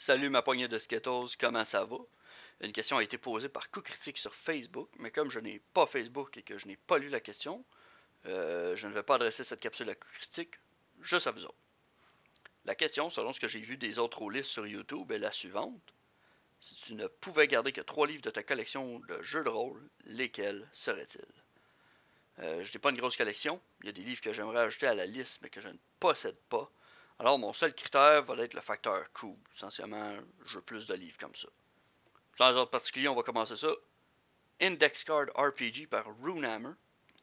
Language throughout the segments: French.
Salut ma poignée de Skittles, comment ça va? Une question a été posée par Coup Critique sur Facebook, mais comme je n'ai pas Facebook et que je n'ai pas lu la question, je ne vais pas adresser cette capsule à Coup Critique, juste à vous autres. La question, selon ce que j'ai vu des autres rôlistes sur YouTube, est la suivante. Si tu ne pouvais garder que 3 livres de ta collection de jeux de rôle, lesquels seraient-ils? Je n'ai pas une grosse collection, il y a des livres que j'aimerais ajouter à la liste, mais que je ne possède pas. Alors mon seul critère va être le facteur coût. Essentiellement, je veux plus de livres comme ça. Sans ordre particulier, on va commencer ça. Index Card RPG par Runehammer.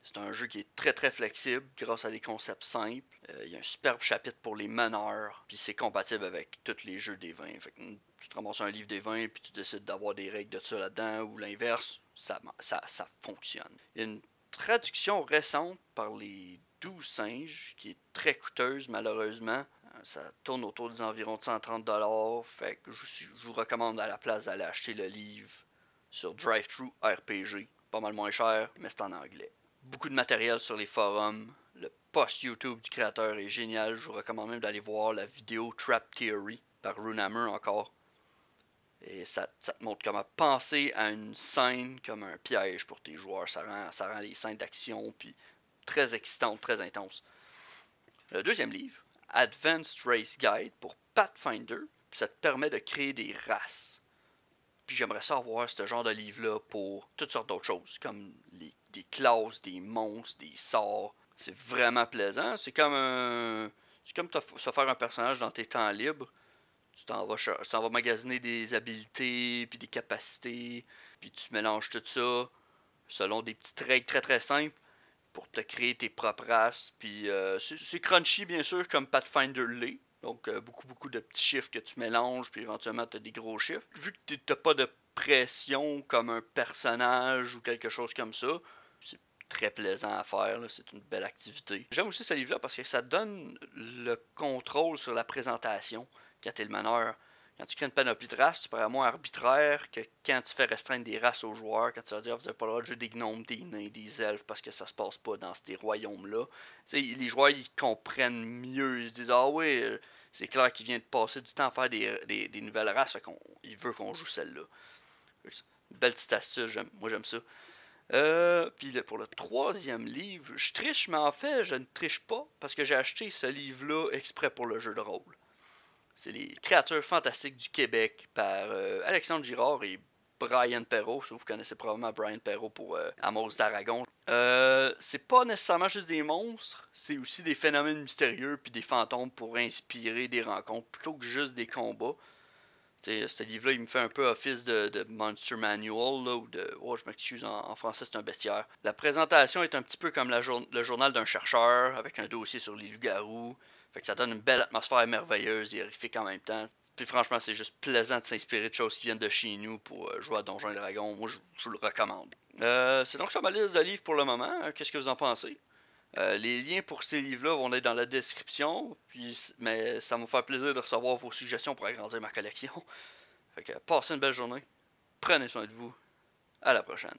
C'est un jeu qui est très flexible grâce à des concepts simples. Il y a un superbe chapitre pour les meneurs, puis c'est compatible avec tous les jeux des 20. Fait que tu te ramasses un livre des 20, puis tu décides d'avoir des règles de ça là-dedans, ou l'inverse, ça fonctionne. Il y a une traduction récente par les 12 singes, qui est très coûteuse malheureusement. Ça tourne autour des environs de 130$. Fait que je vous recommande à la place d'aller acheter le livre sur DriveThru RPG. Pas mal moins cher, mais c'est en anglais. Beaucoup de matériel sur les forums. Le post YouTube du créateur est génial. Je vous recommande même d'aller voir la vidéo Trap Theory par Runehammer encore. Et ça te montre comment penser à une scène comme un piège pour tes joueurs. Ça rend les scènes d'action puis très excitantes, très intenses. Le deuxième livre, Advanced Race Guide pour Pathfinder, ça te permet de créer des races. Puis j'aimerais ça avoir ce genre de livre-là pour toutes sortes d'autres choses, comme des classes, des monstres, des sorts. C'est vraiment plaisant. C'est comme se faire un personnage dans tes temps libres. Tu t'en vas magasiner des habiletés, puis des capacités, puis tu mélanges tout ça selon des petites règles très simples pour te créer tes propres races. Puis c'est crunchy bien sûr comme Pathfinder l'est. Donc beaucoup de petits chiffres que tu mélanges, puis éventuellement tu as des gros chiffres. Vu que tu n'as pas de pression comme un personnage ou quelque chose comme ça, c'est très plaisant à faire, c'est une belle activité. J'aime aussi ce livre-là parce que ça donne le contrôle sur la présentation quand tu es le meneur. Quand tu crées une panoplie de races, tu pourrais moins arbitraire que quand tu fais restreindre des races aux joueurs, quand tu vas dire vous n'avez pas le droit de jouer des gnomes, des nains, des elfes parce que ça se passe pas dans ces royaumes-là. Les joueurs ils comprennent mieux, ils se disent ah oui, c'est clair qu'il vient de passer du temps à faire des nouvelles races, il veut qu'on joue celle-là. Une belle petite astuce, moi j'aime ça. Puis pour le troisième livre, je triche, mais en fait, je ne triche pas parce que j'ai acheté ce livre-là exprès pour le jeu de rôle. C'est les créatures fantastiques du Québec par Alexandre Girard et Brian Perrault. Vous connaissez probablement Brian Perrault pour Amos d'Aragon. C'est pas nécessairement juste des monstres, c'est aussi des phénomènes mystérieux puis des fantômes pour inspirer des rencontres plutôt que juste des combats. T'sais, ce livre-là, il me fait un peu office de Monster Manual, là, ou de... Oh, je m'excuse, en français, c'est un bestiaire. La présentation est un petit peu comme le journal d'un chercheur, avec un dossier sur les loups-garous. Fait que ça donne une belle atmosphère merveilleuse et horrifique en même temps. Puis franchement, c'est juste plaisant de s'inspirer de choses qui viennent de chez nous pour jouer à Donjons et Dragons. Moi, je vous le recommande. C'est donc ça ma liste de livres pour le moment. Qu'est-ce que vous en pensez? Les liens pour ces livres-là vont être dans la description, mais ça me fait plaisir de recevoir vos suggestions pour agrandir ma collection. Fait que passez une belle journée, prenez soin de vous, à la prochaine.